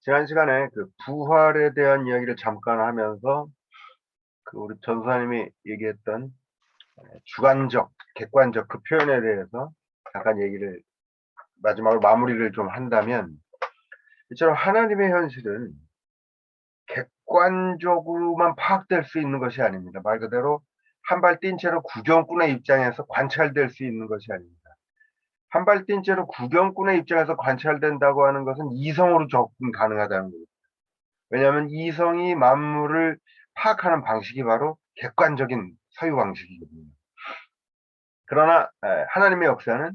지난 시간에 그 부활에 대한 이야기를 잠깐 하면서 그 우리 전사님이 얘기했던 주관적, 객관적 그 표현에 대해서 잠깐 얘기를 마지막으로 마무리를 좀 한다면, 이처럼 하나님의 현실은 객관적으로만 파악될 수 있는 것이 아닙니다. 말 그대로 한 발 뛴 채로 구경꾼의 입장에서 관찰될 수 있는 것이 아닙니다. 한 발 뛴 채로 구경꾼의 입장에서 관찰된다고 하는 것은 이성으로 접근 가능하다는 거예요. 왜냐하면 이성이 만물을 파악하는 방식이 바로 객관적인 사유 방식이거든요. 그러나 하나님의 역사는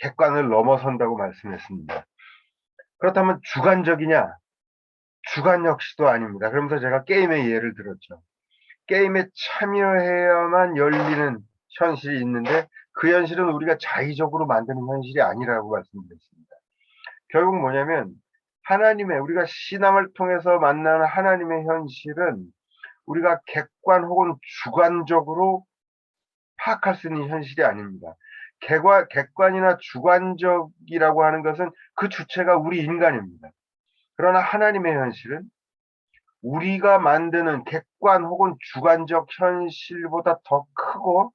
객관을 넘어선다고 말씀했습니다. 그렇다면 주관적이냐? 주관 역시도 아닙니다. 그러면서 제가 게임의 예를 들었죠. 게임에 참여해야만 열리는 현실이 있는데, 그 현실은 우리가 자의적으로 만드는 현실이 아니라고 말씀드렸습니다. 결국 뭐냐면, 우리가 신앙을 통해서 만나는 하나님의 현실은 우리가 객관 혹은 주관적으로 파악할 수 있는 현실이 아닙니다. 객관이나 주관적이라고 하는 것은 그 주체가 우리 인간입니다. 그러나 하나님의 현실은 우리가 만드는 객관 혹은 주관적 현실보다 더 크고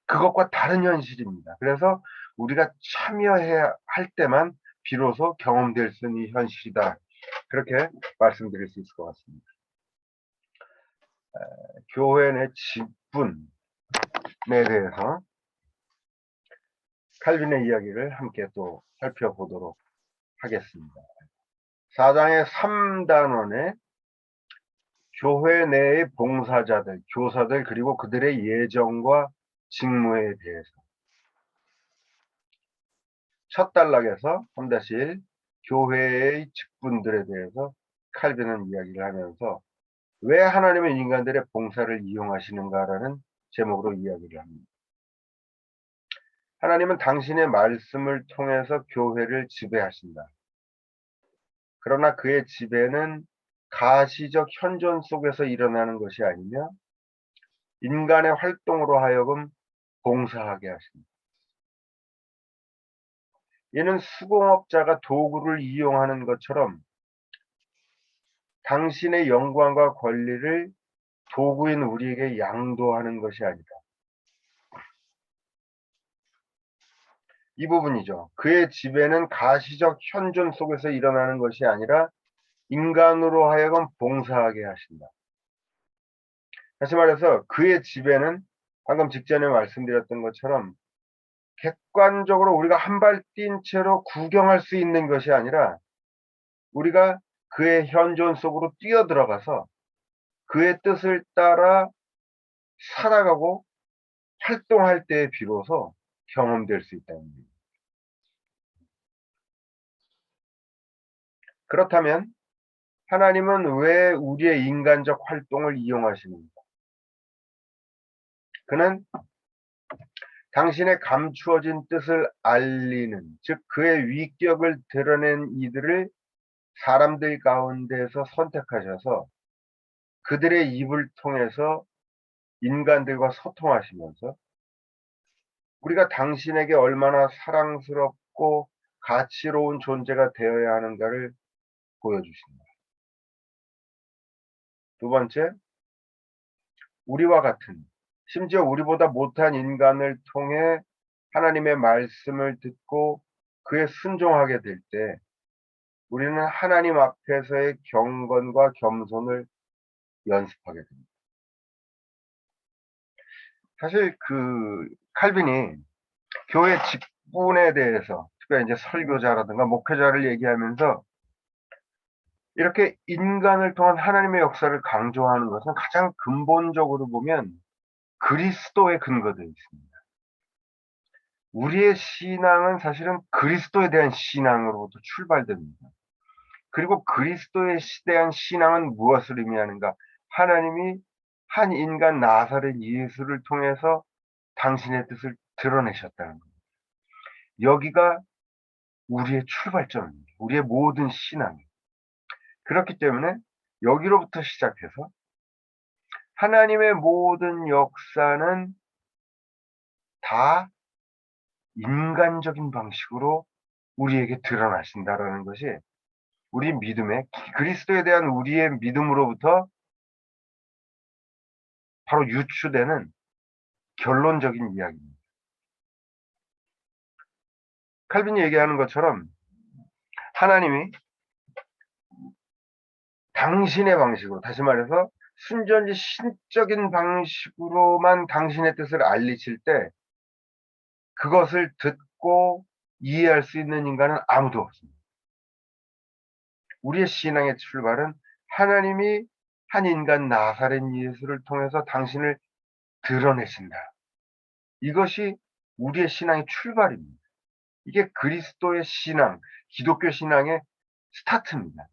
그것과 다른 현실입니다. 그래서 우리가 참여해야 할 때만 비로소 경험될 수 있는 현실이다. 그렇게 말씀드릴 수 있을 것 같습니다. 교회 내 직분에 대해서 칼빈의 이야기를 함께 또 살펴보도록 하겠습니다. 4장의 3단원에 교회 내의 봉사자들, 교사들, 그리고 그들의 예정과 직무에 대해서, 첫 단락에서 3-1 교회의 직분들에 대해서 칼빈은 이야기를 하면서 왜 하나님은 인간들의 봉사를 이용하시는가라는 제목으로 이야기를 합니다. 하나님은 당신의 말씀을 통해서 교회를 지배하신다. 그러나 그의 지배는 가시적 현존 속에서 일어나는 것이 아니며 인간의 활동으로 하여금 봉사하게 하십니다. 이는 수공업자가 도구를 이용하는 것처럼 당신의 영광과 권리를 도구인 우리에게 양도하는 것이 아니다. 이 부분이죠. 그의 지배는 가시적 현존 속에서 일어나는 것이 아니라 인간으로 하여금 봉사하게 하신다. 다시 말해서 그의 지배는 방금 직전에 말씀드렸던 것처럼 객관적으로 우리가 한 발 뛴 채로 구경할 수 있는 것이 아니라 우리가 그의 현존 속으로 뛰어들어가서 그의 뜻을 따라 살아가고 활동할 때에 비로소 경험될 수 있다는 겁니다. 그렇다면 하나님은 왜 우리의 인간적 활동을 이용하시는가? 그는 당신의 감추어진 뜻을 알리는, 즉 그의 위격을 드러낸 이들을 사람들 가운데서 선택하셔서 그들의 입을 통해서 인간들과 소통하시면서 우리가 당신에게 얼마나 사랑스럽고 가치로운 존재가 되어야 하는가를 보여주십니다. 두 번째, 우리와 같은, 심지어 우리보다 못한 인간을 통해 하나님의 말씀을 듣고 그에 순종하게 될 때 우리는 하나님 앞에서의 경건과 겸손을 연습하게 됩니다. 사실 그 칼빈이 교회 직분에 대해서, 특별히 이제 설교자라든가 목회자를 얘기하면서 이렇게 인간을 통한 하나님의 역사를 강조하는 것은 가장 근본적으로 보면 그리스도에 근거되어 있습니다. 우리의 신앙은 사실은 그리스도에 대한 신앙으로부터 출발됩니다. 그리고 그리스도에 대한 신앙은 무엇을 의미하는가? 하나님이 한 인간 나사렛 예수를 통해서 당신의 뜻을 드러내셨다는 겁니다. 여기가 우리의 출발점입니다. 우리의 모든 신앙이. 그렇기 때문에 여기로부터 시작해서 하나님의 모든 역사는 다 인간적인 방식으로 우리에게 드러나신다라는 것이 우리 믿음에 그리스도에 대한 우리의 믿음으로부터 바로 유추되는 결론적인 이야기입니다. 칼빈이 얘기하는 것처럼 하나님이 당신의 방식으로, 다시 말해서 순전히 신적인 방식으로만 당신의 뜻을 알리실 때 그것을 듣고 이해할 수 있는 인간은 아무도 없습니다. 우리의 신앙의 출발은 하나님이 한 인간 나사렛 예수를 통해서 당신을 드러내신다. 이것이 우리의 신앙의 출발입니다. 이게 그리스도의 신앙, 기독교 신앙의 스타트입니다.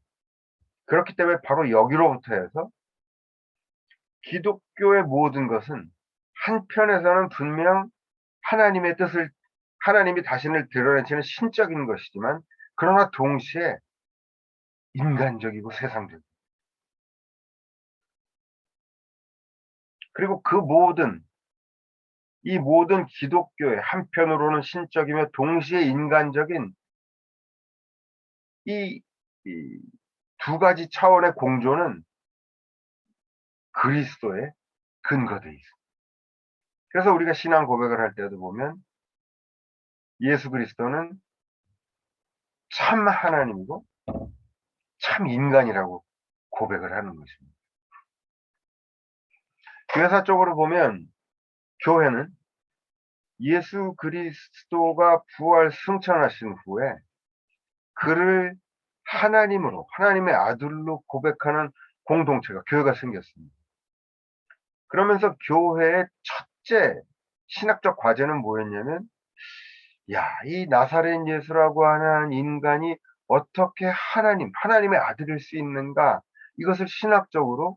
그렇기 때문에 바로 여기로부터 해서 기독교의 모든 것은 한편에서는 분명 하나님의 뜻을, 하나님이 자신을 드러내시는 신적인 것이지만, 그러나 동시에 인간적이고 세상적. 그리고 이 모든 기독교의 한편으로는 신적이며 동시에 인간적인 이 두 가지 차원의 공조는 그리스도에 근거되어 있습니다. 그래서 우리가 신앙 고백을 할 때도 보면 예수 그리스도는 참 하나님이고 참 인간이라고 고백을 하는 것입니다. 교회사적으로 보면 교회는 예수 그리스도가 부활 승천하신 후에 그를 하나님으로, 하나님의 아들로 고백하는 공동체가, 교회가 생겼습니다. 그러면서 교회의 첫째 신학적 과제는 뭐였냐면, 이 나사렛 예수라고 하는 인간이 어떻게 하나님의 아들일 수 있는가, 이것을 신학적으로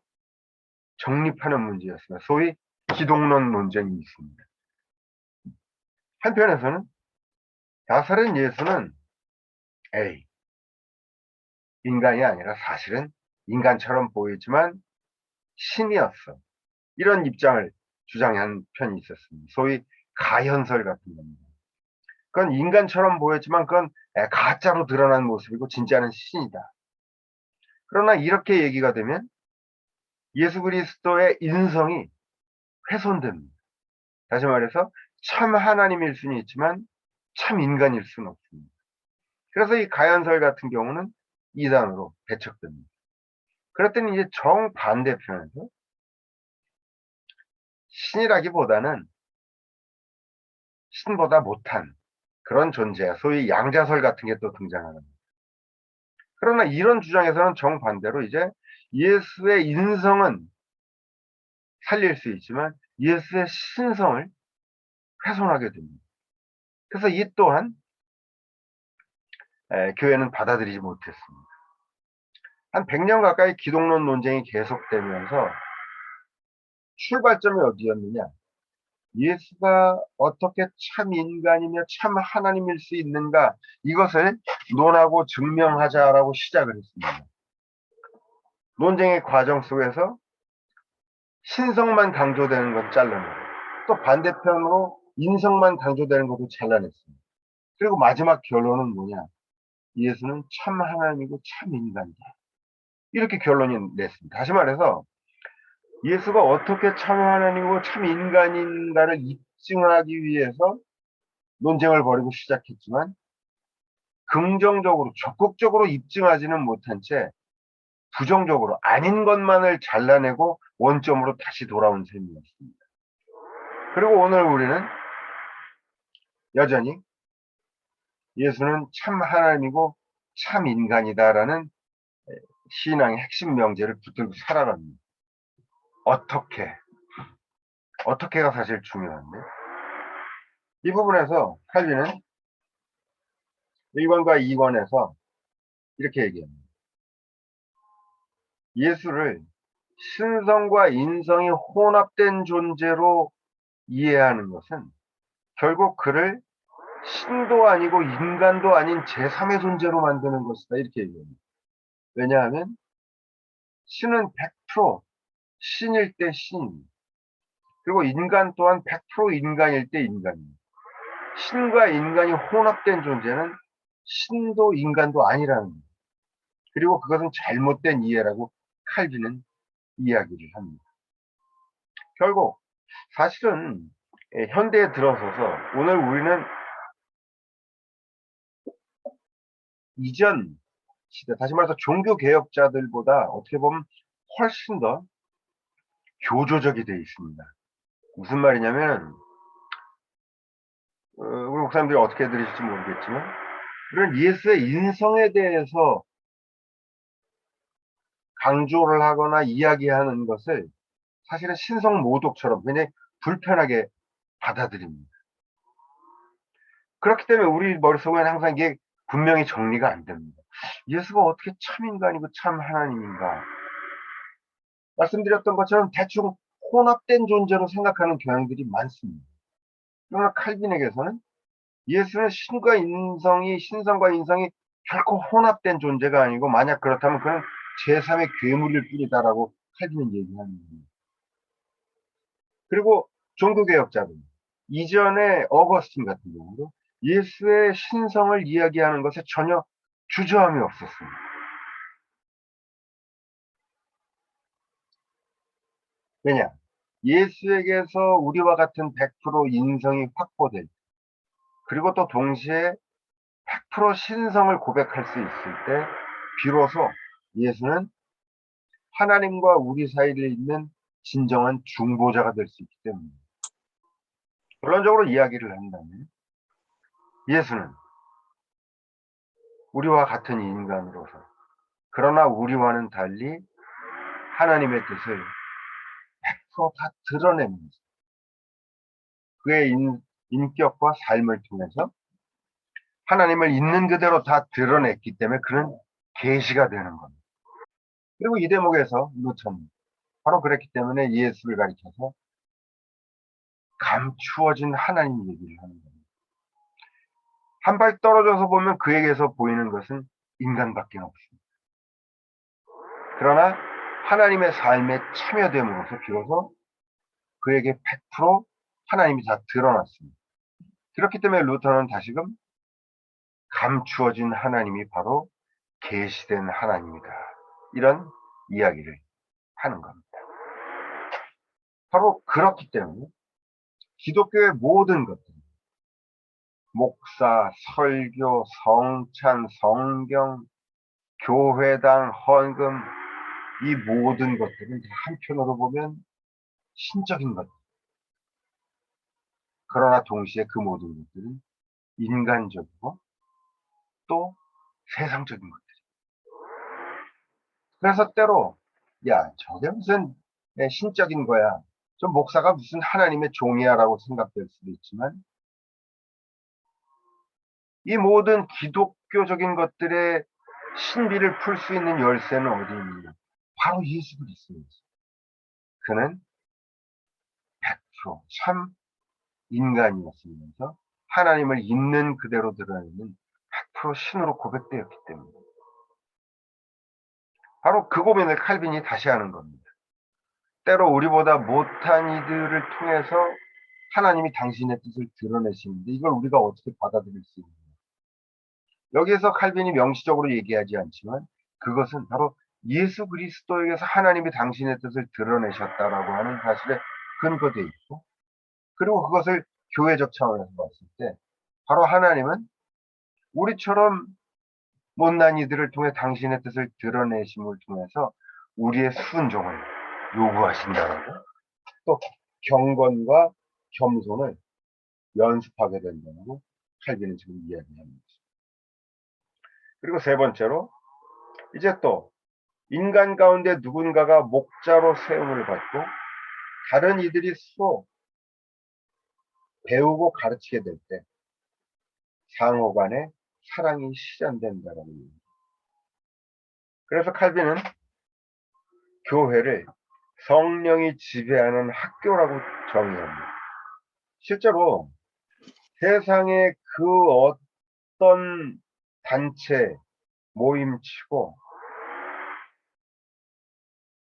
정립하는 문제였습니다. 소위 기독론 논쟁이 있습니다. 한편에서는 나사렛 예수는 인간이 아니라 사실은 인간처럼 보이지만 신이었어. 이런 입장을 주장한 편이 있었습니다. 소위 가현설 같은 겁니다. 그건 인간처럼 보였지만 그건 가짜로 드러난 모습이고 진짜는 신이다. 그러나 이렇게 얘기가 되면 예수 그리스도의 인성이 훼손됩니다. 다시 말해서 참 하나님일 수는 있지만 참 인간일 수는 없습니다. 그래서 이 가현설 같은 경우는 이단으로 배척됩니다. 그랬더니 이제 정반대편에서 신이라기보다는 신보다 못한 그런 존재, 소위 양자설 같은 게 또 등장하는 거예요. 그러나 이런 주장에서는 정반대로 이제 예수의 인성은 살릴 수 있지만 예수의 신성을 훼손하게 됩니다. 그래서 이 또한 교회는 받아들이지 못했습니다. 한 100년 가까이 기독론 논쟁이 계속되면서 출발점이 어디였느냐? 예수가 어떻게 참 인간이며 참 하나님일 수 있는가, 이것을 논하고 증명하자라고 시작을 했습니다. 논쟁의 과정 속에서 신성만 강조되는 것 잘라내고, 또 반대편으로 인성만 강조되는 것도 잘라냈습니다. 그리고 마지막 결론은 뭐냐? 예수는 참 하나님이고 참 인간이다. 이렇게 결론이 냈습니다. 다시 말해서 예수가 어떻게 참 하나님이고 참 인간인가를 입증하기 위해서 논쟁을 벌이고 시작했지만 긍정적으로, 적극적으로 입증하지는 못한 채 부정적으로 아닌 것만을 잘라내고 원점으로 다시 돌아온 셈이었습니다. 그리고 오늘 우리는 여전히 예수는 참 하나님이고 참 인간이다라는 신앙의 핵심 명제를 붙들고 살아갑니다. 어떻게가 사실 중요한데, 이 부분에서 칼빈은 1번과 2번에서 이렇게 얘기합니다. 예수를 신성과 인성이 혼합된 존재로 이해하는 것은 결국 그를 신도 아니고 인간도 아닌 제3의 존재로 만드는 것이다, 이렇게 얘기합니다. 왜냐하면 신은 100% 신일 때 신입니다. 그리고 인간 또한 100% 인간일 때 인간입니다. 신과 인간이 혼합된 존재는 신도 인간도 아니라는 거예요. 그리고 그것은 잘못된 이해라고 칼빈은 이야기를 합니다. 결국 사실은 현대에 들어서서 오늘 우리는 이전 시대, 다시 말해서 종교 개혁자들보다 어떻게 보면 훨씬 더 교조적이 되어 있습니다. 무슨 말이냐면 우리 목사님들이 어떻게 들으실지 모르겠지만 이런 예수의 인성에 대해서 강조를 하거나 이야기하는 것을 사실은 신성모독처럼 굉장히 불편하게 받아들입니다. 그렇기 때문에 우리 머릿속에는 항상 이게 분명히 정리가 안 됩니다. 예수가 어떻게 참 인간이고 참 하나님인가? 말씀드렸던 것처럼 대충 혼합된 존재로 생각하는 경향들이 많습니다. 그러나 칼빈에게서는 예수는 신성과 인성이 결코 혼합된 존재가 아니고 만약 그렇다면 그는 제3의 괴물일 뿐이다라고 칼빈은 얘기하는 겁니다. 그리고 종교개혁자들, 이전에 어거스틴 같은 경우도 예수의 신성을 이야기하는 것에 전혀 주저함이 없었습니다. 왜냐? 예수에게서 우리와 같은 100% 인성이 확보될, 그리고 또 동시에 100% 신성을 고백할 수 있을 때, 비로소 예수는 하나님과 우리 사이에 있는 진정한 중보자가 될 수 있기 때문입니다. 결론적으로 이야기를 한다면, 예수는 우리와 같은 인간으로서, 그러나 우리와는 달리 하나님의 뜻을 100%다 드러냅니다. 그의 인격과 삶을 통해서 하나님을 있는 그대로 다 드러냈기 때문에 그는 계시가 되는 겁니다. 그리고 이 대목에서 루터는 바로 그랬기 때문에 예수를 가리켜서 감추어진 하나님 얘기를 하는 겁니다. 한 발 떨어져서 보면 그에게서 보이는 것은 인간밖에 없습니다. 그러나 하나님의 삶에 참여됨으로써 비로소 그에게 100% 하나님이 다 드러났습니다. 그렇기 때문에 루터는 다시금 감추어진 하나님이 바로 계시된 하나님이다. 이런 이야기를 하는 겁니다. 바로 그렇기 때문에 기독교의 모든 것들, 목사, 설교, 성찬, 성경, 교회당, 헌금, 이 모든 것들은 한편으로 보면 신적인 것. 그러나 동시에 그 모든 것들은 인간적이고 또 세상적인 것. 그래서 때로 야 저게 무슨 신적인 거야. 좀 목사가 무슨 하나님의 종이야라고 생각될 수도 있지만 이 모든 기독교적인 것들의 신비를 풀 수 있는 열쇠는 어디 있느냐? 바로 예수 그리스도입니다. 그는 100%참 인간이었으면서 하나님을 있는 그대로 드러내는 100% 신으로 고백되었기 때문에 바로 그 고민을 칼빈이 다시 하는 겁니다. 때로 우리보다 못한 이들을 통해서 하나님이 당신의 뜻을 드러내시는데 이걸 우리가 어떻게 받아들일 수 있느냐. 여기에서 칼빈이 명시적으로 얘기하지 않지만 그것은 바로 예수 그리스도에게서 하나님이 당신의 뜻을 드러내셨다라고 하는 사실에 근거되어 있고 그리고 그것을 교회적 차원에서 봤을 때 바로 하나님은 우리처럼 못난 이들을 통해 당신의 뜻을 드러내심을 통해서 우리의 순종을 요구하신다라고 또 경건과 겸손을 연습하게 된다고 칼빈은 지금 이야기합니다. 그리고 세 번째로 이제 또 인간 가운데 누군가가 목자로 세움을 받고 다른 이들이 서로 배우고 가르치게 될 때 상호 간의 사랑이 실현된다는 얘기입니다. 그래서 칼빈은 교회를 성령이 지배하는 학교라고 정의합니다. 실제로 세상의 그 어떤 단체, 모임치고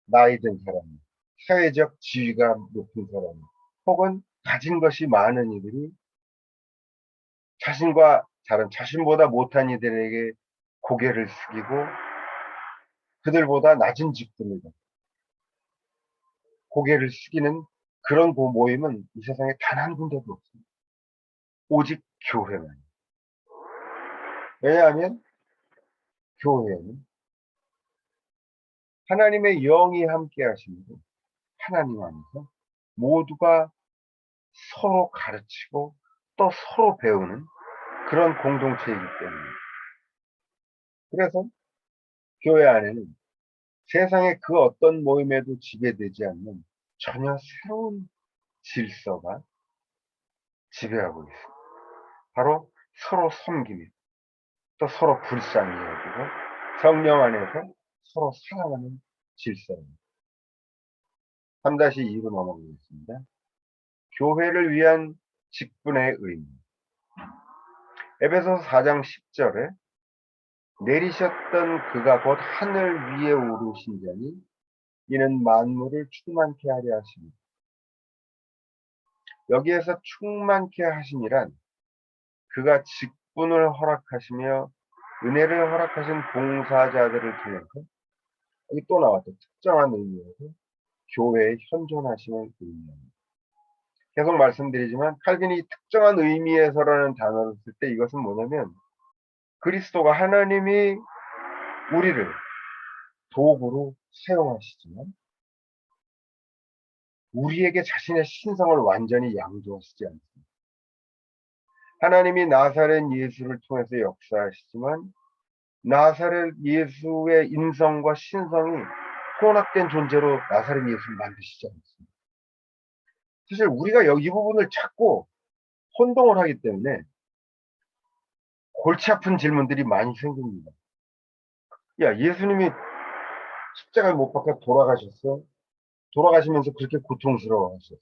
나이 든 사람, 사회적 지위가 높은 사람, 혹은 가진 것이 많은 이들이 자신보다 못한 이들에게 고개를 숙이고 그들보다 낮은 직분을 고개를 숙이는 그런 모임은 이 세상에 단 한 군데도 없습니다. 오직 교회만. 왜냐하면 교회는 하나님의 영이 함께 하시고 하나님 안에서 모두가 서로 가르치고 또 서로 배우는 그런 공동체이기 때문에. 그래서 교회 안에는 세상의 그 어떤 모임에도 지배되지 않는 전혀 새로운 질서가 지배하고 있습니다. 바로 서로 섬기며 또 서로 불쌍히 여기고 성령 안에서 서로 사랑하는 질서입니다. 3-2로 넘어가겠습니다. 교회를 위한 직분의 의미. 에베소서 4장 10절에 내리셨던 그가 곧 하늘 위에 오르신 자니 이는 만물을 충만케 하려 하십니다. 여기에서 충만케 하심이란 그가 직분을 허락하시며 은혜를 허락하신 봉사자들을 통해서 여기 또 나왔죠. 특정한 의미에서 교회의 현존하심을 의미합니다. 계속 말씀드리지만 칼빈이 특정한 의미에서라는 단어를 쓸 때 이것은 뭐냐면 그리스도가 하나님이 우리를 도구로 사용하시지만 우리에게 자신의 신성을 완전히 양도하시지 않습니다. 하나님이 나사렛 예수를 통해서 역사하시지만 나사렛 예수의 인성과 신성이 혼합된 존재로 나사렛 예수를 만드시지 않습니다. 사실 우리가 이 부분을 찾고 혼동을 하기 때문에 골치 아픈 질문들이 많이 생깁니다. 야, 예수님이 십자가에 못 박혀 돌아가셨어? 돌아가시면서 그렇게 고통스러워 하셨어.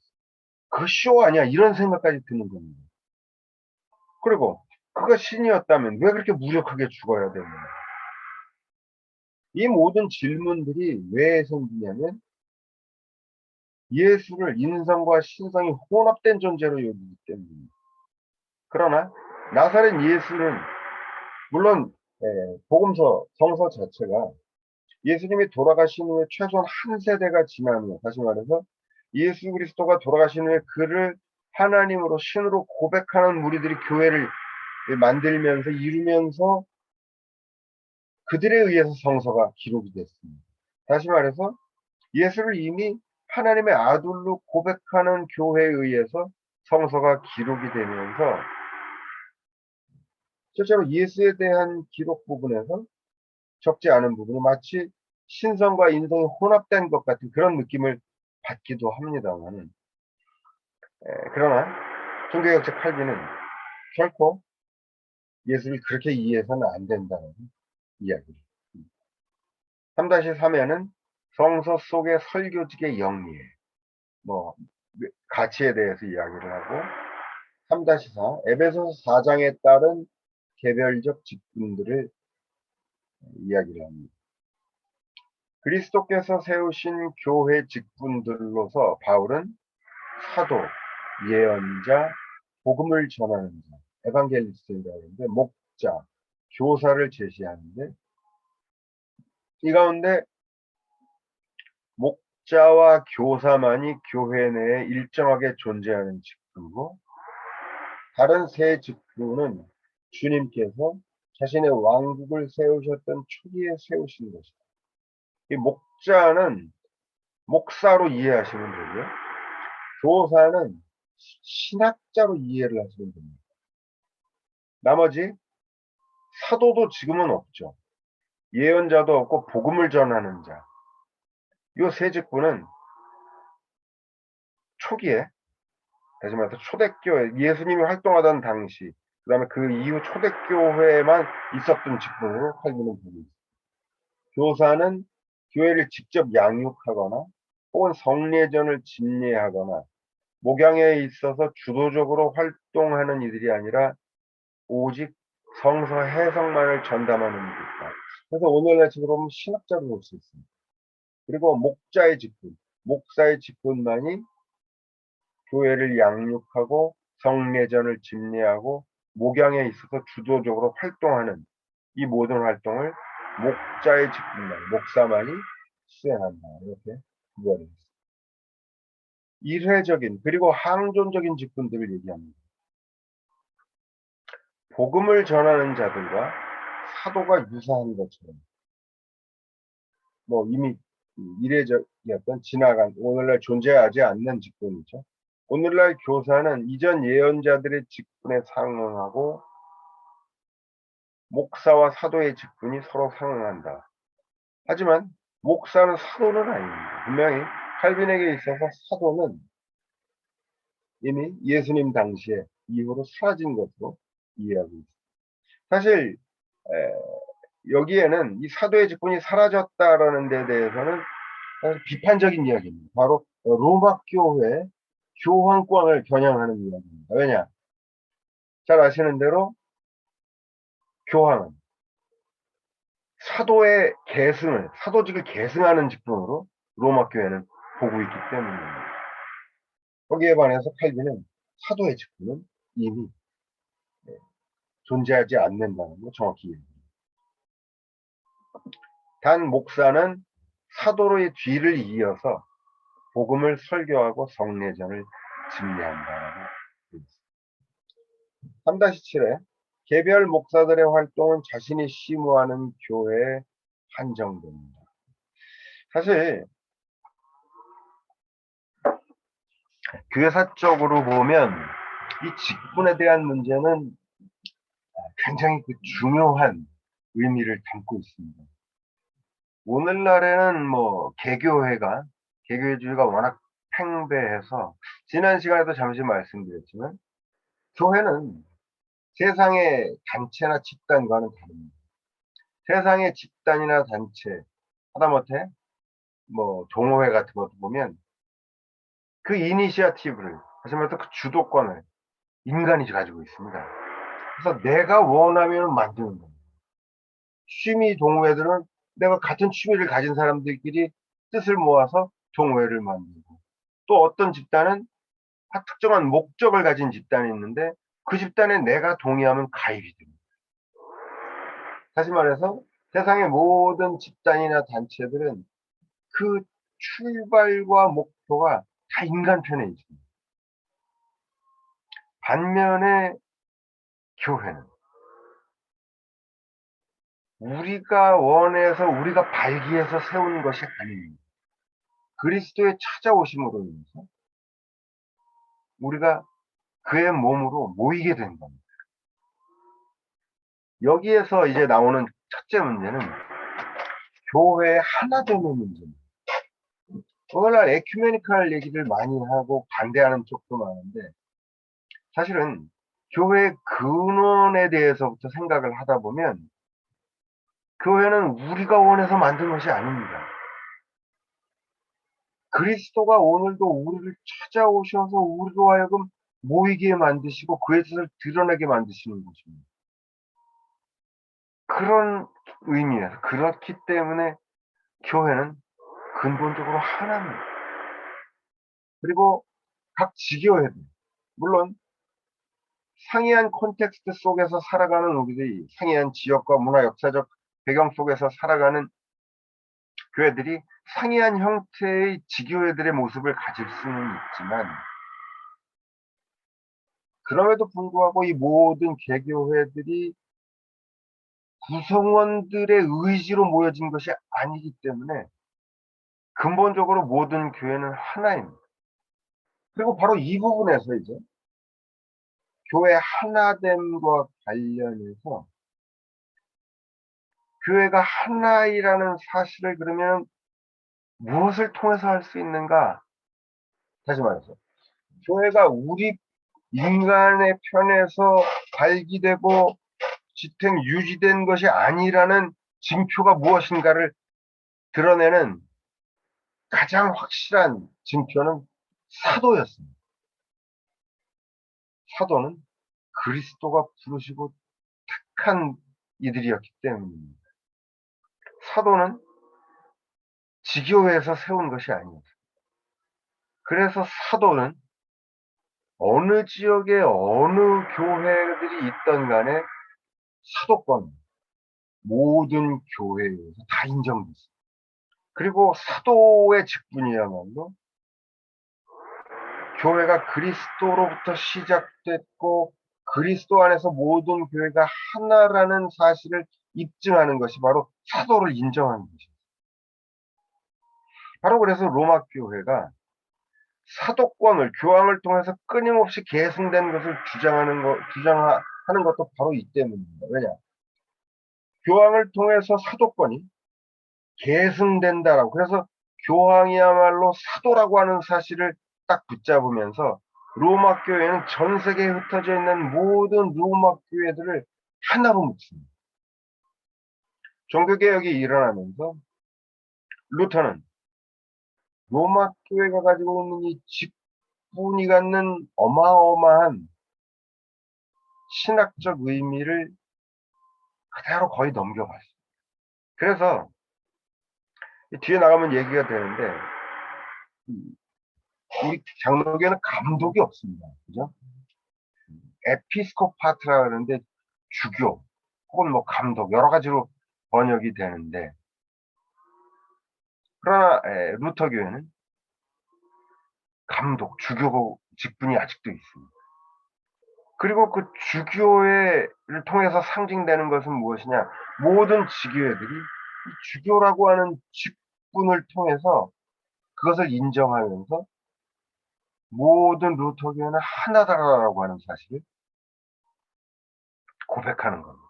그거 쇼 아니야? 이런 생각까지 드는 겁니다. 그리고 그가 신이었다면 왜 그렇게 무력하게 죽어야 되느냐? 이 모든 질문들이 왜 생기냐면 예수를 인성과 신성이 혼합된 존재로 여기기 때문입니다. 그러나 나사렛 예수는 물론 복음서 성서 자체가 예수님이 돌아가신 후에 최소한 한 세대가 지난 후에 다시 말해서 예수 그리스도가 돌아가신 후에 그를 하나님으로 신으로 고백하는 무리들이 교회를 만들면서 이루면서 그들에 의해서 성서가 기록이 됐습니다. 다시 말해서 예수를 이미 하나님의 아들로 고백하는 교회에 의해서 성서가 기록이 되면서 실제로 예수에 대한 기록 부분에서 적지 않은 부분이 마치 신성과 인성이 혼합된 것 같은 그런 느낌을 받기도 합니다만 그러나 종교개혁자 칼빈은 결코 예수를 그렇게 이해해서는 안 된다는 이야기입니다. 3-3에는 성서 속의 설교직의 영리에 가치에 대해서 이야기를 하고 3-4 에베소서 4장에 따른 개별적 직분들을 이야기를 합니다. 그리스도께서 세우신 교회 직분들로서 바울은 사도, 예언자, 복음을 전하는 자, 에반겔리스트라고 하는데 목자, 교사를 제시하는데 이 가운데 목자와 교사만이 교회 내에 일정하게 존재하는 직분이고 다른 세 직분은 주님께서 자신의 왕국을 세우셨던 초기에 세우신 것이다. 이 목자는 목사로 이해하시면 되고요. 교사는 신학자로 이해를 하시면 됩니다. 나머지 사도도 지금은 없죠. 예언자도 없고 복음을 전하는 자. 이 세 직분은 초기에 다시 말해서 초대교회 예수님이 활동하던 당시 그 다음에 그 이후 초대교회에만 있었던 직분으로 칼빈은 보고 있습니다. 교사는 교회를 직접 양육하거나 혹은 성례전을 집례하거나 목양에 있어서 주도적으로 활동하는 이들이 아니라 오직 성서 해석만을 전담하는 이들이다. 그래서 오늘날 식으로 보면 신학자로 볼 수 있습니다. 그리고 목자의 직분, 목사의 직분만이 교회를 양육하고 성례전을 집례하고 목양에 있어서 주도적으로 활동하는 이 모든 활동을 목자의 직분만, 목사만이 수행한다. 이렇게 구별을 했습니다. 일회적인 그리고 항존적인 직분들을 얘기합니다. 복음을 전하는 자들과 사도가 유사한 것처럼 뭐 이미 이례적이었던 지나간 오늘날 존재하지 않는 직분이죠. 오늘날 교사는 이전 예언자들의 직분에 상응하고 목사와 사도의 직분이 서로 상응한다. 하지만 목사는 사도는 아닙니다. 분명히 칼빈에게 있어서 사도는 이미 예수님 당시에 이후로 사라진 것으로 이해하고 있습니다. 사실 여기에는 이 사도의 직분이 사라졌다라는 데 대해서는 사실 비판적인 이야기입니다. 바로 로마 교회 교황권을 겨냥하는 이야기입니다. 왜냐? 잘 아시는 대로 교황은 사도의 계승을, 사도직을 계승하는 직분으로 로마 교회는 보고 있기 때문입니다. 거기에 반해서 칼빈은 사도의 직분은 이미 존재하지 않는다는 거 정확히 얘기합니다. 단 목사는 사도의 뒤를 이어서 복음을 설교하고 성례전을 집례한다라고 되어 있습니다. 3-7에 개별 목사들의 활동은 자신이 심우하는 교회에 한정됩니다. 사실 교회사적으로 보면 이 직분에 대한 문제는 굉장히 중요한 의미를 담고 있습니다. 오늘날에는 뭐 개교회주의가 워낙 팽배해서 지난 시간에도 잠시 말씀드렸지만 교회는 세상의 단체나 집단과는 다릅니다. 세상의 집단이나 단체, 하다못해 뭐 동호회 같은 것도 보면 그 이니시어티브를, 다시 말해서 그 주도권을 인간이 가지고 있습니다. 그래서 내가 원하면 만드는 겁니다. 취미 동호회들은 내가 같은 취미를 가진 사람들끼리 뜻을 모아서 동호회를 만들고, 또 어떤 집단은 특정한 목적을 가진 집단이 있는데 그 집단에 내가 동의하면 가입이 됩니다. 다시 말해서 세상의 모든 집단이나 단체들은 그 출발과 목표가 다 인간 편에 있습니다. 반면에 교회는 우리가 원해서 우리가 발기해서 세우는 것이 아닙니다. 그리스도의 찾아오심으로 인해서 우리가 그의 몸으로 모이게 된 겁니다. 여기에서 이제 나오는 첫째 문제는 교회의 하나됨의 문제입니다. 오늘날 에큐메니컬 얘기를 많이 하고 반대하는 쪽도 많은데 사실은 교회의 근원에 대해서부터 생각을 하다 보면 교회는 우리가 원해서 만든 것이 아닙니다. 그리스도가 오늘도 우리를 찾아오셔서 우리로 하여금 모이게 만드시고 그의 뜻을 드러내게 만드시는 것입니다. 그런 의미에서 그렇기 때문에 교회는 근본적으로 하나입니다. 그리고 각 지교회들, 물론 상이한 콘텍스트 속에서 살아가는 우리들이, 상이한 지역과 문화 역사적 배경 속에서 살아가는 교회들이 상이한 형태의 지교회들의 모습을 가질 수는 있지만 그럼에도 불구하고 이 모든 개교회들이 구성원들의 의지로 모여진 것이 아니기 때문에 근본적으로 모든 교회는 하나입니다. 그리고 바로 이 부분에서 이제 교회 하나됨과 관련해서 교회가 하나이라는 사실을 그러면 무엇을 통해서 할 수 있는가? 다시 말해서 교회가 우리 인간의 편에서 발기되고 지탱 유지된 것이 아니라는 징표가 무엇인가를 드러내는 가장 확실한 징표는 사도였습니다. 사도는 그리스도가 부르시고 택한 이들이었기 때문입니다. 사도는 지교회에서 세운 것이 아니었습니다. 그래서 사도는 어느 지역에 어느 교회들이 있던 간에 사도권, 모든 교회에서 다 인정됐어요. 그리고 사도의 직분이야말로 교회가 그리스도로부터 시작됐고 그리스도 안에서 모든 교회가 하나라는 사실을 입증하는 것이 바로 사도를 인정하는 것이죠. 바로 그래서 로마 교회가 사도권을 교황을 통해서 끊임없이 계승된 것을 주장하는 것도 바로 이 때문입니다. 왜냐? 교황을 통해서 사도권이 계승된다라고. 그래서 교황이야말로 사도라고 하는 사실을 딱 붙잡으면서 로마 교회는 전 세계에 흩어져 있는 모든 로마 교회들을 하나로 묶습니다. 종교개혁이 일어나면서 루터는 로마 교회가 가지고 있는 이 직분이 갖는 어마어마한 신학적 의미를 그대로 거의 넘겨갔어요. 그래서 뒤에 나가면 얘기가 되는데 우리 장로교는 감독이 없습니다. 그죠? 에피스코파트라 그러는데 주교 혹은 뭐 감독 여러 가지로 번역이 되는데 그러나 루터 교회는 감독, 주교 직분이 아직도 있습니다. 그리고 그 주교회를 통해서 상징되는 것은 무엇이냐? 모든 지교회들이 이 주교라고 하는 직분을 통해서 그것을 인정하면서 모든 루터 교회는 하나다라고 하는 사실을 고백하는 겁니다.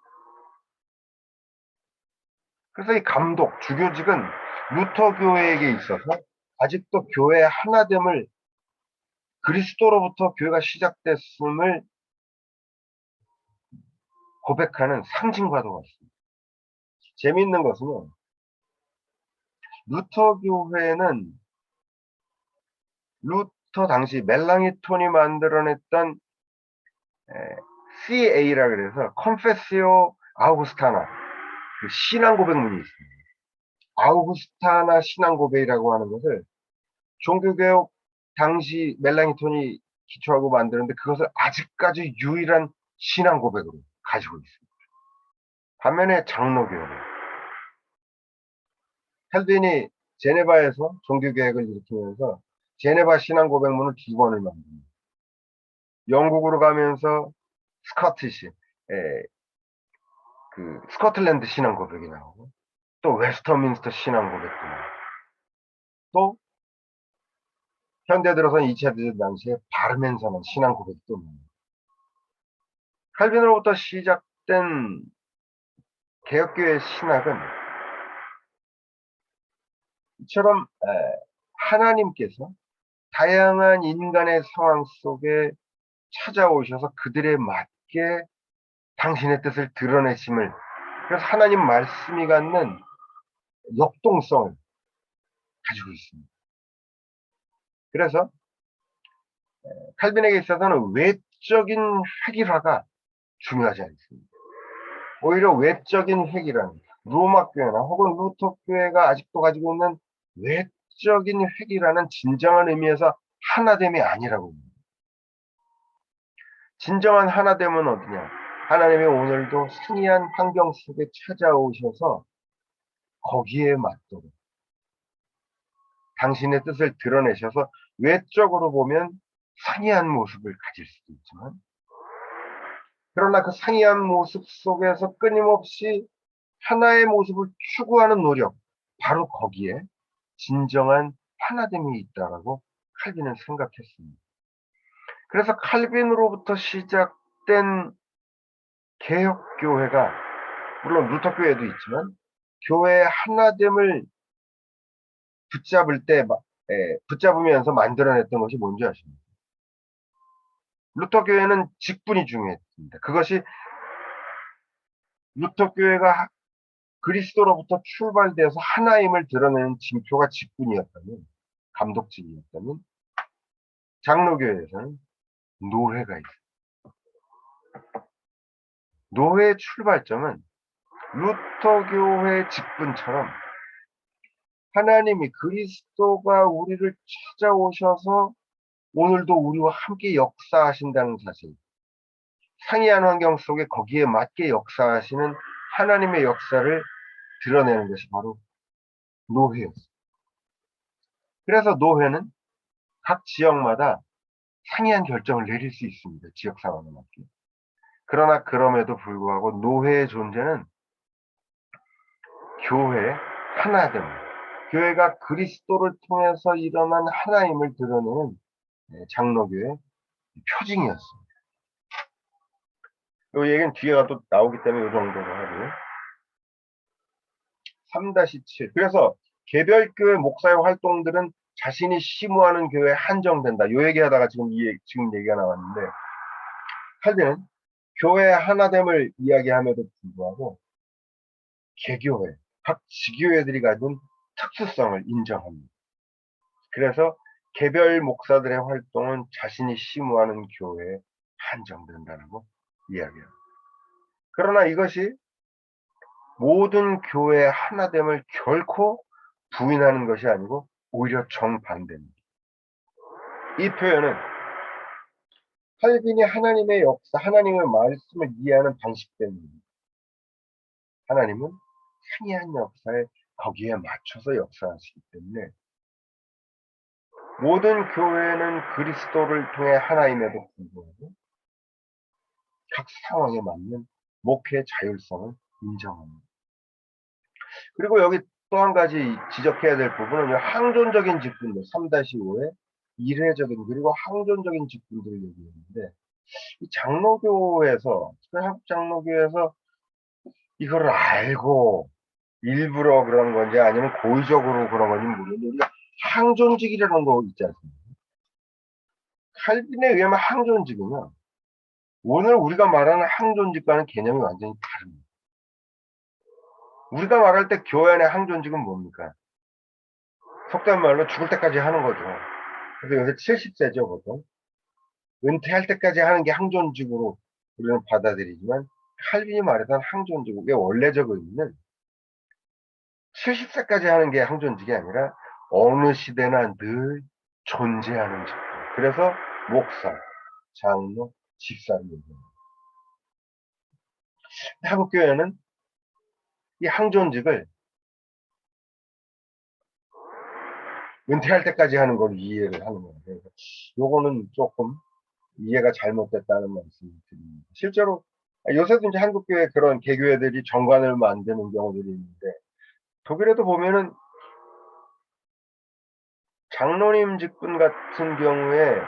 그래서 이 감독, 주교직은 루터 교회에게 있어서 아직도 교회의 하나됨을 그리스도로부터 교회가 시작됐음을 고백하는 상징과도 같습니다. 재미있는 것은요. 루터 교회는 루터 당시 멜랑이톤이 만들어냈던 CA라 그래서 컨페시오 아우구스타나 그 신앙 고백문이 있습니다. 아우구스타나 신앙 고백이라고 하는 것을 종교개혁 당시 멜랑이톤이 기초하고 만드는데 그것을 아직까지 유일한 신앙 고백으로 가지고 있습니다. 반면에 장로교회는 헬빈이 제네바에서 종교개혁을 일으키면서 제네바 신앙 고백문을 2권을 만듭니다. 영국으로 가면서 스코티시, 그 스코틀랜드 신앙 고백이 나오고 또 웨스터민스터 신앙 고백도 나오고 또 현대 들어서 2차 대전 당시에 바르멘서는 신앙 고백도 나옵니다. 칼빈으로부터 시작된 개혁교회 신학은 이처럼 하나님께서 다양한 인간의 상황 속에 찾아오셔서 그들에 맞게 당신의 뜻을 드러내심을 그래서 하나님 말씀이 갖는 역동성을 가지고 있습니다. 그래서 칼빈에게 있어서는 외적인 획일화가 중요하지 않습니다. 오히려 외적인 획일화는 로마 교회나 혹은 루터 교회가 아직도 가지고 있는 외적인 획일화는 진정한 의미에서 하나됨이 아니라고 합니다. 진정한 하나됨은 어디냐? 하나님이 오늘도 승리한 환경 속에 찾아오셔서 거기에 맞도록 당신의 뜻을 드러내셔서 외적으로 보면 상이한 모습을 가질 수도 있지만 그러나 그 상이한 모습 속에서 끊임없이 하나의 모습을 추구하는 노력 바로 거기에 진정한 하나됨이 있다라고 칼빈은 생각했습니다. 그래서 칼빈으로부터 시작된 개혁교회가 물론 루터교회도 있지만 교회의 하나됨을 붙잡으면서 만들어냈던 것이 뭔지 아십니까? 루터교회는 직분이 중요했습니다. 그것이 루터교회가 그리스도로부터 출발되어서 하나임을 드러내는 징표가 직분이었다면 감독직이었다면 장로교회에서는 노회가 있어요. 노회의 출발점은 루터교회 직분처럼 하나님이 그리스도가 우리를 찾아오셔서 오늘도 우리와 함께 역사하신다는 사실, 상이한 환경 속에 거기에 맞게 역사하시는 하나님의 역사를 드러내는 것이 바로 노회였어요. 그래서 노회는 각 지역마다 상이한 결정을 내릴 수 있습니다. 지역 상황에 맞게. 그러나 그럼에도 불구하고 노회의 존재는 교회의 하나됨, 교회가 그리스도를 통해서 일어난 하나임을 드러내는 장로교의 표징이었습니다. 이 얘기는 뒤에가 또 나오기 때문에 이 정도로 하고요. 3-7. 그래서 개별교회 목사의 활동들은 자신이 심우하는 교회에 한정된다. 요 얘기하다가 지금 얘기가 나왔는데, 칼빈은 교회의 하나됨을 이야기함에도 불구하고 개교회, 각 지교회들이 가진 특수성을 인정합니다. 그래서 개별 목사들의 활동은 자신이 심우하는 교회에 한정된다고 이야기합니다. 그러나 이것이 모든 교회의 하나됨을 결코 부인하는 것이 아니고 오히려 정반대입니다. 이 표현은 칼빈이 하나님의 역사, 하나님의 말씀을 이해하는 방식 때문입니다. 하나님은 상이한 역사에 거기에 맞춰서 역사하시기 때문에 모든 교회는 그리스도를 통해 하나임에도 불구하고 각 상황에 맞는 목회 자율성을 인정합니다. 그리고 여기 또 한 가지 지적해야 될 부분은 항존적인 직분들, 3-5에 이례적인 그리고 항존적인 직분들을 얘기했는데, 이 장로교에서, 한국 장로교에서 이걸 알고 일부러 그런 건지 아니면 고의적으로 그런 건지 모르는데, 우리가 항존직이라는 거 있지 않습니까? 칼빈에 의하면 항존직은 오늘 우리가 말하는 항존직과는 개념이 완전히 다릅니다. 우리가 말할 때 교회 안의 항존직은 뭡니까? 속된 말로 죽을 때까지 하는 거죠. 그래서 요새 70세죠, 보통. 은퇴할 때까지 하는 게 항존직으로 우리는 받아들이지만, 칼빈이 말했던 항존직의 원래적 의미는 70세까지 하는 게 항존직이 아니라 어느 시대나 늘 존재하는 직분. 그래서 목사, 장로, 집사를 얘기합니다. 한국교회는 이 항존직을 은퇴할 때까지 하는 걸 이해를 하는 거예요. 그래서 요거는 조금 이해가 잘못됐다는 말씀을 드립니다. 실제로 요새도 이제 한국교회 그런 개교회들이 정관을 만드는 경우들이 있는데, 독일에도 보면은 장로님 직분 같은 경우에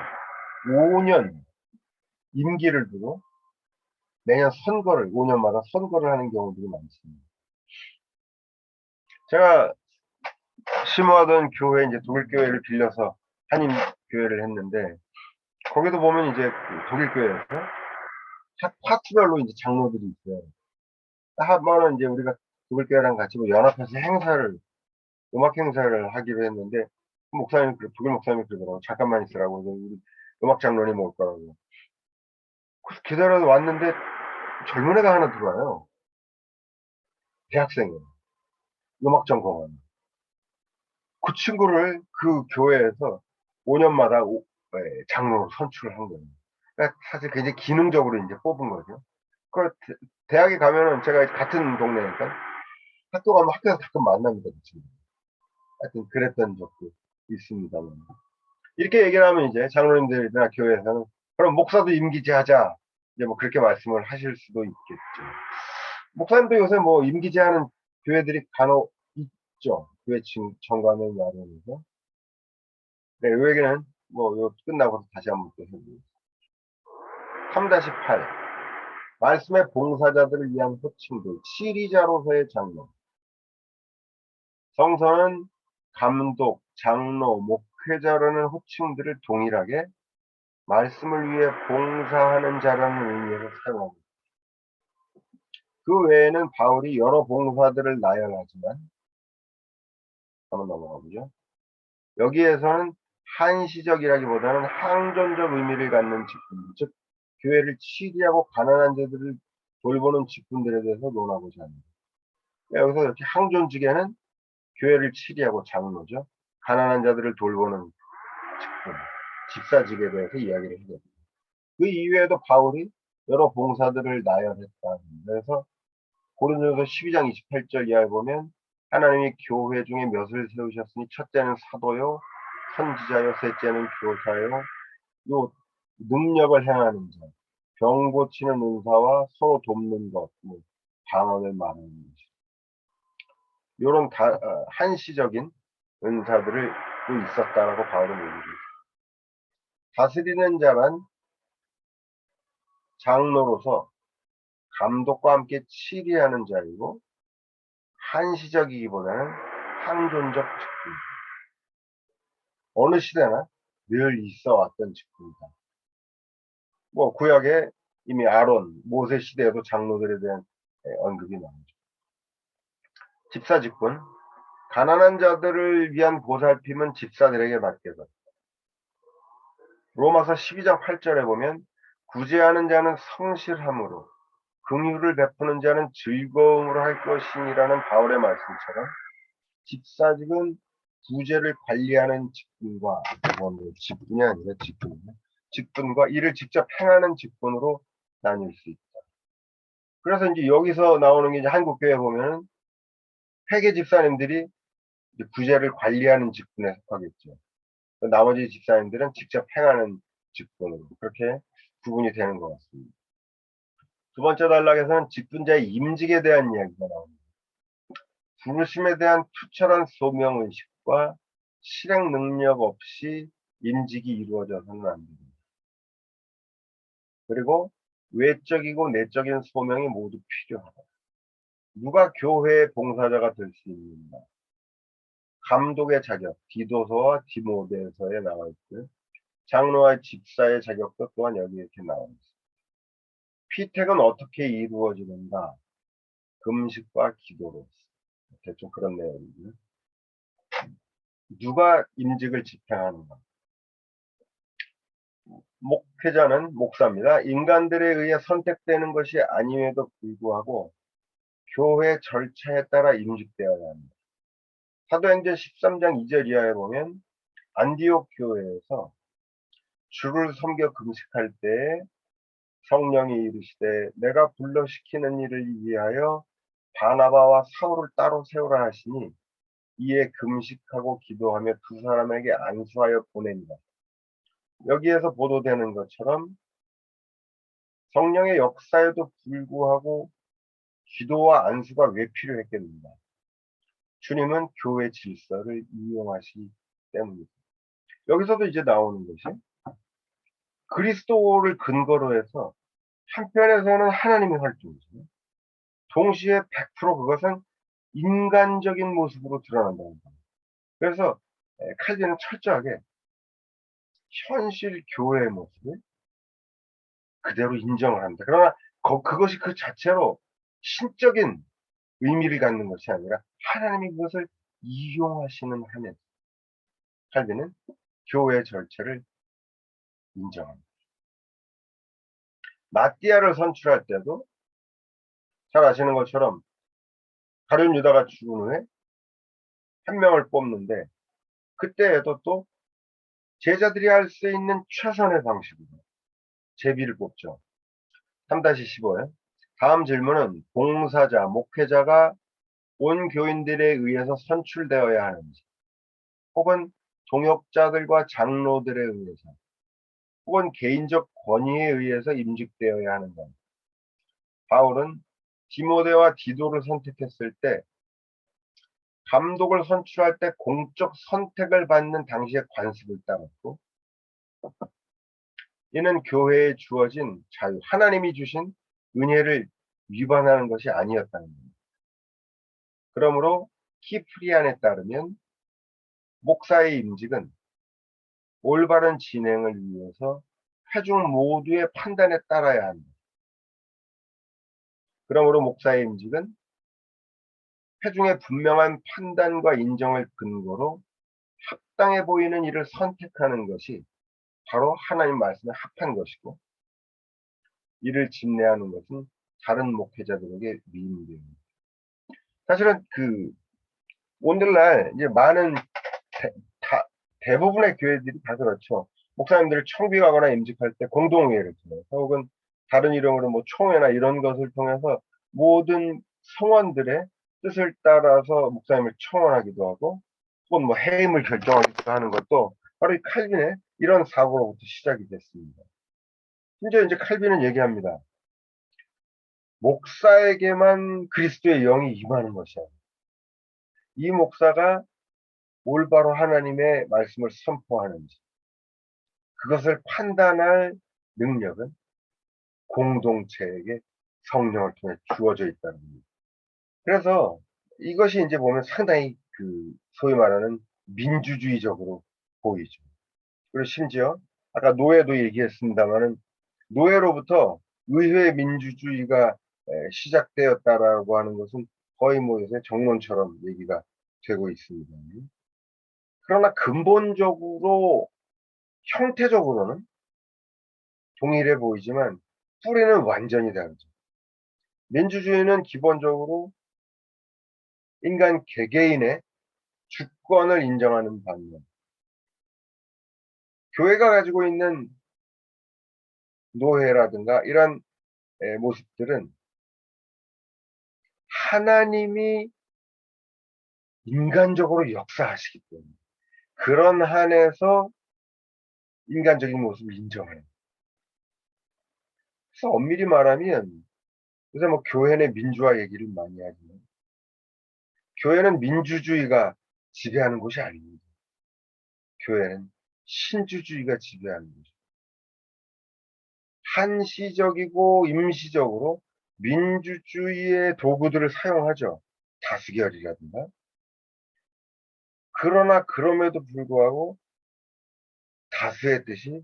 5년 임기를 두고 매년 5년마다 선거를 하는 경우들이 많습니다. 제가 심호하던 교회, 이제 독일 교회를 빌려서 한인 교회를 했는데, 거기도 보면 이제 독일 교회에서 파트별로 이제 장로들이 있어요. 한 번은 이제 우리가 독일 교회랑 같이 뭐 연합해서 음악 행사를 하기로 했는데, 독일 목사님이 그러더라고. 잠깐만 있으라고. 우리 음악 장로님 올 거라고. 그래서 기다려서 왔는데 젊은 애가 하나 들어와요. 대학생이에요. 음악 전공하는. 그 친구를 그 교회에서 5년마다 장로로 선출을 한 거예요. 그러니까 사실 굉장히 기능적으로 이제 뽑은 거죠. 그 대학에 가면은 제가 같은 동네니까 학교 가면 학교에서 가끔 만납니다. 그 친구. 하여튼 그랬던 적도 있습니다만. 이렇게 얘기를 하면 이제 장로님들이나 교회에서는 그럼 목사도 임기제 하자. 이제 뭐 그렇게 말씀을 하실 수도 있겠죠. 목사님도 요새 뭐 임기제 하는 교회들이 간혹 있죠. 교회 정관을 마련해서. 네, 이 얘기는 뭐 끝나고 다시 한번 또 해보겠습니다. 3-8. 말씀의 봉사자들을 위한 호칭들. 치리자로서의 장로. 성서는 감독, 장로, 목회자라는 호칭들을 동일하게 말씀을 위해 봉사하는 자라는 의미에서 사용합니다. 그 외에는 바울이 여러 봉사들을 나열하지만, 한번 넘어가 보죠. 여기에서는 한시적이라기보다는 항존적 의미를 갖는 직분들, 즉 교회를 치리하고 가난한 자들을 돌보는 직분들에 대해서 논하고자 합니다. 여기서 이렇게 항존직에는 교회를 치리하고 장로죠. 가난한 자들을 돌보는 직분, 집사직에 대해서 이야기를 해야 됩니다. 그 이외에도 바울이 여러 봉사들을 나열했다. 그래서 고린도서 12장 28절 이하에 보면 하나님이 교회 중에 몇을 세우셨으니 첫째는 사도요, 선지자요, 셋째는 교사요, 요 능력을 행하는 자, 병 고치는 은사와 서로 돕는 것, 뭐 방언을 말하는 것. 요런 한시적인 은사들을 또 있었다라고 바울은 얘기를 해요. 다스리는 자란 장로로서 감독과 함께 치리하는 자이고 한시적이기보다는 항존적 직분. 어느 시대나 늘 있어 왔던 직분이다. 뭐 구약에 이미 아론, 모세 시대에도 장로들에 대한 언급이 나오죠. 집사 직분, 가난한 자들을 위한 보살핌은 집사들에게 맡겨서 로마서 12장 8절에 보면 구제하는 자는 성실함으로 긍휼을 베푸는 자는 즐거움으로 할 것이니라는 바울의 말씀처럼 집사직은 구제를 관리하는 직분과 직분이 아니라 직분과 이를 직접 행하는 직분으로 나뉠 수 있다. 그래서 이제 여기서 나오는 게 이제 한국 교회 보면은 회계 집사님들이 이제 구제를 관리하는 직분에 속하겠죠. 나머지 집사님들은 직접 행하는 직분으로 그렇게 구분이 되는 것 같습니다. 두 번째 단락에서는 직분자의 임직에 대한 이야기가 나옵니다. 부르심에 대한 투철한 소명의식과 실행 능력 없이 임직이 이루어져서는 안 됩니다. 그리고 외적이고 내적인 소명이 모두 필요하다. 누가 교회의 봉사자가 될 수 있는가? 감독의 자격, 디도서와 디모데서에 나와 있고요. 장로와 집사의 자격도 또한 여기 이렇게 나와 있습니다. 피택은 어떻게 이루어지는가? 금식과 기도로. 대충 그런 내용이고요. 누가 임직을 집행하는가? 목회자는 목사입니다. 인간들에 의해 선택되는 것이 아님에도 불구하고 교회 절차에 따라 임직되어야 합니다. 사도행전 13장 2절 이하에 보면 안디옥 교회에서 주를 섬겨 금식할 때 성령이 이르시되 내가 불러시키는 일을 위하여 바나바와 사울을 따로 세우라 하시니 이에 금식하고 기도하며 두 사람에게 안수하여 보냅니다. 여기에서 보도되는 것처럼 성령의 역사에도 불구하고 기도와 안수가 왜 필요했겠는가? 주님은 교회 질서를 이용하시기 때문입니다. 여기서도 이제 나오는 것이 그리스도를 근거로 해서 한편에서는 하나님의 활동이죠. 동시에 100% 그것은 인간적인 모습으로 드러난다는 겁니다. 그래서 칼빈은 철저하게 현실 교회의 모습을 그대로 인정을 합니다. 그러나 그것이 그 자체로 신적인 의미를 갖는 것이 아니라 하나님이 그것을 이용하시는 한에서 칼빈은 교회의 절차를 인정합니다. 마띠아를 선출할 때도 잘 아시는 것처럼 가룟 유다가 죽은 후에 한 명을 뽑는데 그때에도 또 제자들이 할 수 있는 최선의 방식으로 제비를 뽑죠. 3-15에 다음 질문은 봉사자, 목회자가 온 교인들에 의해서 선출되어야 하는지 혹은 동역자들과 장로들에 의해서 혹은 개인적 권위에 의해서 임직되어야 하는가. 바울은 디모데와 디도를 선택했을 때 감독을 선출할 때 공적 선택을 받는 당시의 관습을 따랐고 이는 교회에 주어진 자유, 하나님이 주신 은혜를 위반하는 것이 아니었다는 겁니다. 그러므로 키프리안에 따르면 목사의 임직은 올바른 진행을 위해서 회중 모두의 판단에 따라야 합니다. 그러므로 목사의 임직은 회중의 분명한 판단과 인정을 근거로 합당해 보이는 일을 선택하는 것이 바로 하나님 말씀에 합한 것이고 이를 집례하는 것은 다른 목회자들에게 위임됩니다. 사실은 오늘날 이제 많은 대부분의 교회들이 다 그렇죠. 목사님들을 청빙하거나 임직할 때 공동회의를 통해서 혹은 다른 이름으로 뭐 총회나 이런 것을 통해서 모든 성원들의 뜻을 따라서 목사님을 청원하기도 하고 혹은 뭐 해임을 결정하기도 하는 것도 바로 이 칼빈의 이런 사고로부터 시작이 됐습니다. 심지어 이제 칼빈은 얘기합니다. 목사에게만 그리스도의 영이 임하는 것이야. 이 목사가 올바로 하나님의 말씀을 선포하는지 그것을 판단할 능력은 공동체에게 성령을 통해 주어져 있다는 겁니다. 그래서 이것이 이제 보면 상당히 그 소위 말하는 민주주의적으로 보이죠. 그리고 심지어 아까 노예도 얘기했습니다마는 노예로부터 의회 민주주의가 시작되었다라고 하는 것은 거의 뭐 요새 정론처럼 얘기가 되고 있습니다. 그러나 근본적으로 형태적으로는 동일해 보이지만 뿌리는 완전히 다르죠. 민주주의는 기본적으로 인간 개개인의 주권을 인정하는 반면 교회가 가지고 있는 노예라든가 이런 모습들은 하나님이 인간적으로 역사하시기 때문에 그런 한에서 인간적인 모습을 인정해요. 그래서 엄밀히 말하면 요새 뭐 교회 내 민주화 얘기를 많이 하지만 교회는 민주주의가 지배하는 곳이 아닙니다. 교회는 신주주의가 지배하는 거죠. 한시적이고 임시적으로 민주주의의 도구들을 사용하죠. 다수결이라든가. 그러나 그럼에도 불구하고 다수의 뜻이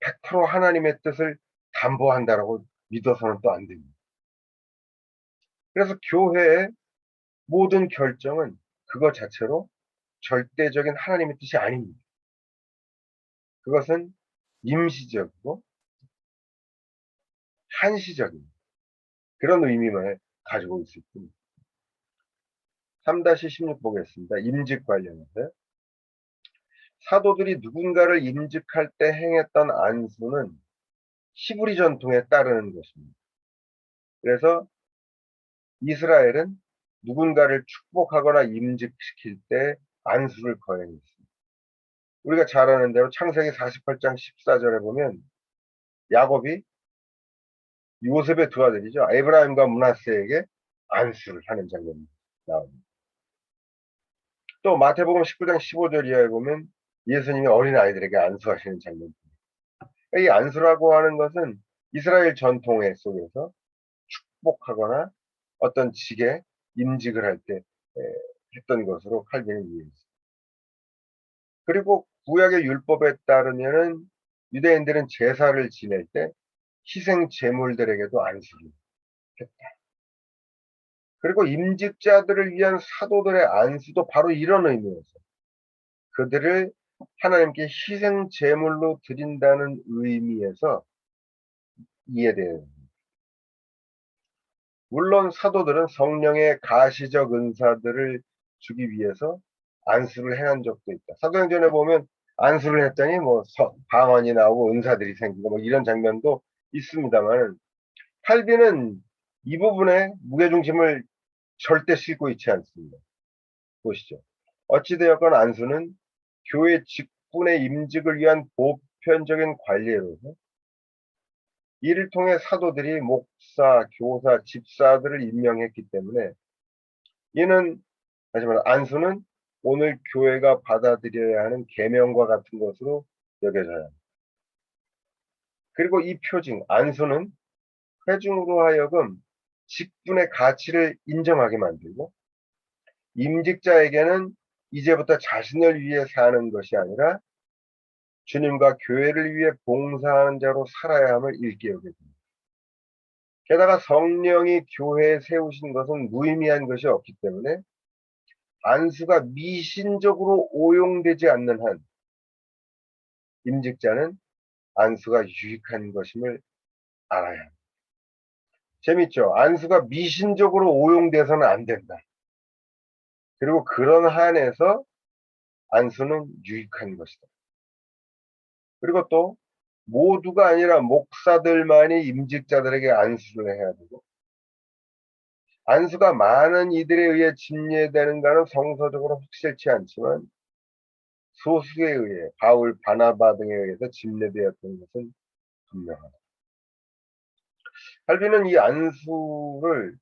100% 하나님의 뜻을 담보한다라고 믿어서는 또 안 됩니다. 그래서 교회의 모든 결정은 그것 자체로 절대적인 하나님의 뜻이 아닙니다. 그것은 임시적이고 한시적인 그런 의미만 가지고 있을 뿐입니다. 3-16 보겠습니다. 임직 관련해서 사도들이 누군가를 임직할 때 행했던 안수는 히브리 전통에 따르는 것입니다. 그래서 이스라엘은 누군가를 축복하거나 임직시킬 때 안수를 거행했습니다. 우리가 잘 아는 대로 창세기 48장 14절에 보면 야곱이 요셉의 두 아들이죠. 에브라임과 므낫세에게 안수를 하는 장면이 나옵니다. 또 마태복음 19장 15절 이하에 보면 예수님이 어린 아이들에게 안수하시는 장면입니다. 이 안수라고 하는 것은 이스라엘 전통의 속에서 축복하거나 어떤 직에 임직을 할 때 했던 것으로 칼빈은 이해했습니다. 그리고 구약의 율법에 따르면은 유대인들은 제사를 지낼 때 희생 제물들에게도 안수를 했다. 그리고 임직자들을 위한 사도들의 안수도 바로 이런 의미에서 그들을 하나님께 희생 제물로 드린다는 의미에서 이해돼요. 물론 사도들은 성령의 가시적 은사들을 주기 위해서 안수를 행한 적도 있다. 사도행전에 보면 안수를 했더니 뭐 방언이 나오고 은사들이 생기고 뭐 이런 장면도 있습니다만 칼빈은 이 부분에 무게중심을 절대 싣고 있지 않습니다. 보시죠. 어찌되었건 안수는 교회 직분의 임직을 위한 보편적인 관례로서 이를 통해 사도들이 목사, 교사, 집사들을 임명했기 때문에 이는 하지만 안수는 오늘 교회가 받아들여야 하는 계명과 같은 것으로 여겨져야 합니다. 그리고 이 표징, 안수는 회중으로 하여금 직분의 가치를 인정하게 만들고 임직자에게는 이제부터 자신을 위해 사는 것이 아니라 주님과 교회를 위해 봉사하는 자로 살아야 함을 일깨우게 됩니다. 게다가 성령이 교회에 세우신 것은 무의미한 것이 없기 때문에 안수가 미신적으로 오용되지 않는 한 임직자는 안수가 유익한 것임을 알아야 합니다. 재밌죠? 안수가 미신적으로 오용돼서는 안 된다. 그리고 그런 한에서 안수는 유익한 것이다. 그리고 또 모두가 아니라 목사들만이 임직자들에게 안수를 해야 되고 안수가 많은 이들에 의해 집례되는가는 성서적으로 확실치 않지만 소수에 의해 바울, 바나바 등에 의해서 집례되었던 것은 분명하다. 칼빈은 이 안수를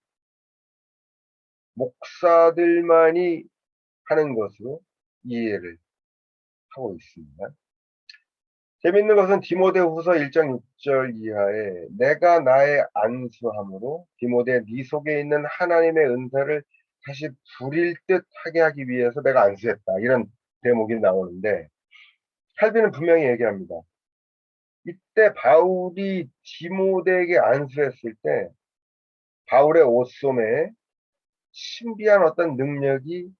목사들만이 하는 것으로 이해를 하고 있습니다. 재밌는 것은 디모데후서 1장 6절 이하에 내가 나의 안수함으로 디모데 네 속에 있는 하나님의 은사를 다시 부릴 듯 하게 하기 위해서 내가 안수했다. 이런 대목이 나오는데 칼빈은 분명히 얘기합니다. 이때 바울이 디모데에게 안수했을 때 바울의 옷소매에 신비한 어떤 능력이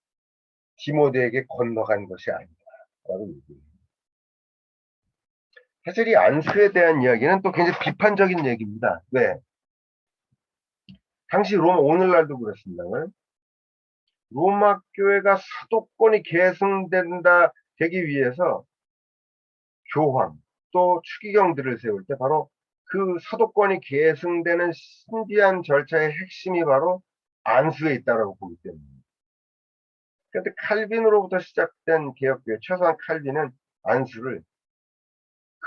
디모데에게 건너간 것이 아니다라고 얘기해요. 사실 이 안수에 대한 이야기는 또 굉장히 비판적인 얘기입니다. 왜? 당시 로마, 오늘날도 그렇습니다만 로마 교회가 사도권이 계승된다 되기 위해서 교황 또 추기경들을 세울 때 바로 그 사도권이 계승되는 신비한 절차의 핵심이 바로 안수에 있다고 보기 때문입니다. 그런데 칼빈으로부터 시작된 개혁교회, 최소한 칼빈은 안수를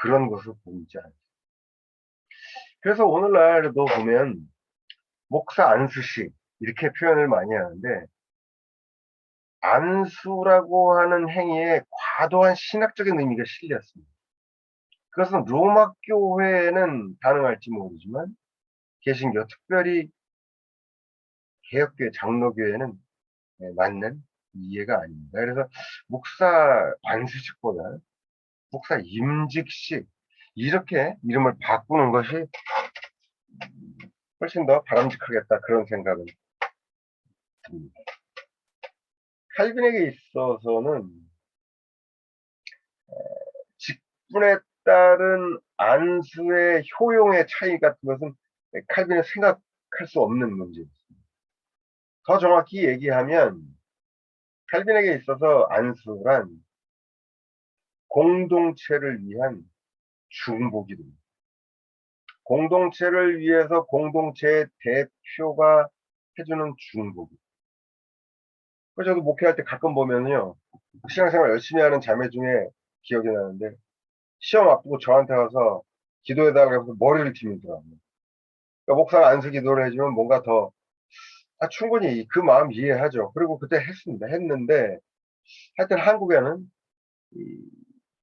그런 것으로 보고 있지 않습니다. 그래서 오늘날도 보면 목사 안수식 이렇게 표현을 많이 하는데 안수라고 하는 행위에 과도한 신학적인 의미가 실렸습니다. 그것은 로마 교회는 가능할지 모르지만 개신교, 특별히 개혁교회, 장로교회는 맞는 이해가 아닙니다. 그래서 목사 관수식보다 목사 임직식 이렇게 이름을 바꾸는 것이 훨씬 더 바람직하겠다 그런 생각은 듭니다. 칼빈에게 있어서는 직분에 따른 안수의 효용의 차이 같은 것은 칼빈은 생각할 수 없는 문제입니다. 더 정확히 얘기하면 칼빈에게 있어서 안수란 공동체를 위한 중복이 됩니다. 공동체를 위해서 공동체의 대표가 해주는 중복. 그래서 저도 목회할 때 가끔 보면요. 신앙생활 열심히 하는 자매 중에 기억이 나는데 시험 앞두고 저한테 와서 기도해달라고 해서 머리를 기밀더라고요. 그러니까 목사가 안수 기도를 해주면 뭔가 더 충분히 그 마음 이해하죠. 그리고 그때 했습니다. 했는데 하여튼 한국에는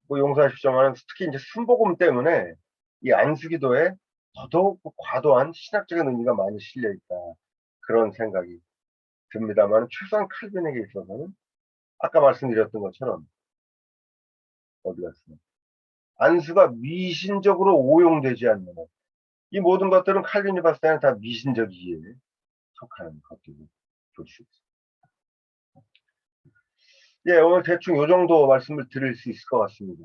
뭐 용서하십시오만 특히 이제 순복음 때문에 이 안수기도에 더더욱 과도한 신학적인 의미가 많이 실려 있다. 그런 생각이 듭니다만 최소한 칼빈에게 있어서는 아까 말씀드렸던 것처럼 어디 갔어요? 안수가 미신적으로 오용되지 않는 것. 이 모든 것들은 칼빈이 봤을 때는 다 미신적 이해에 속하는 것들을 볼 수 있습니다. 예, 오늘 대충 요 정도 말씀을 드릴 수 있을 것 같습니다.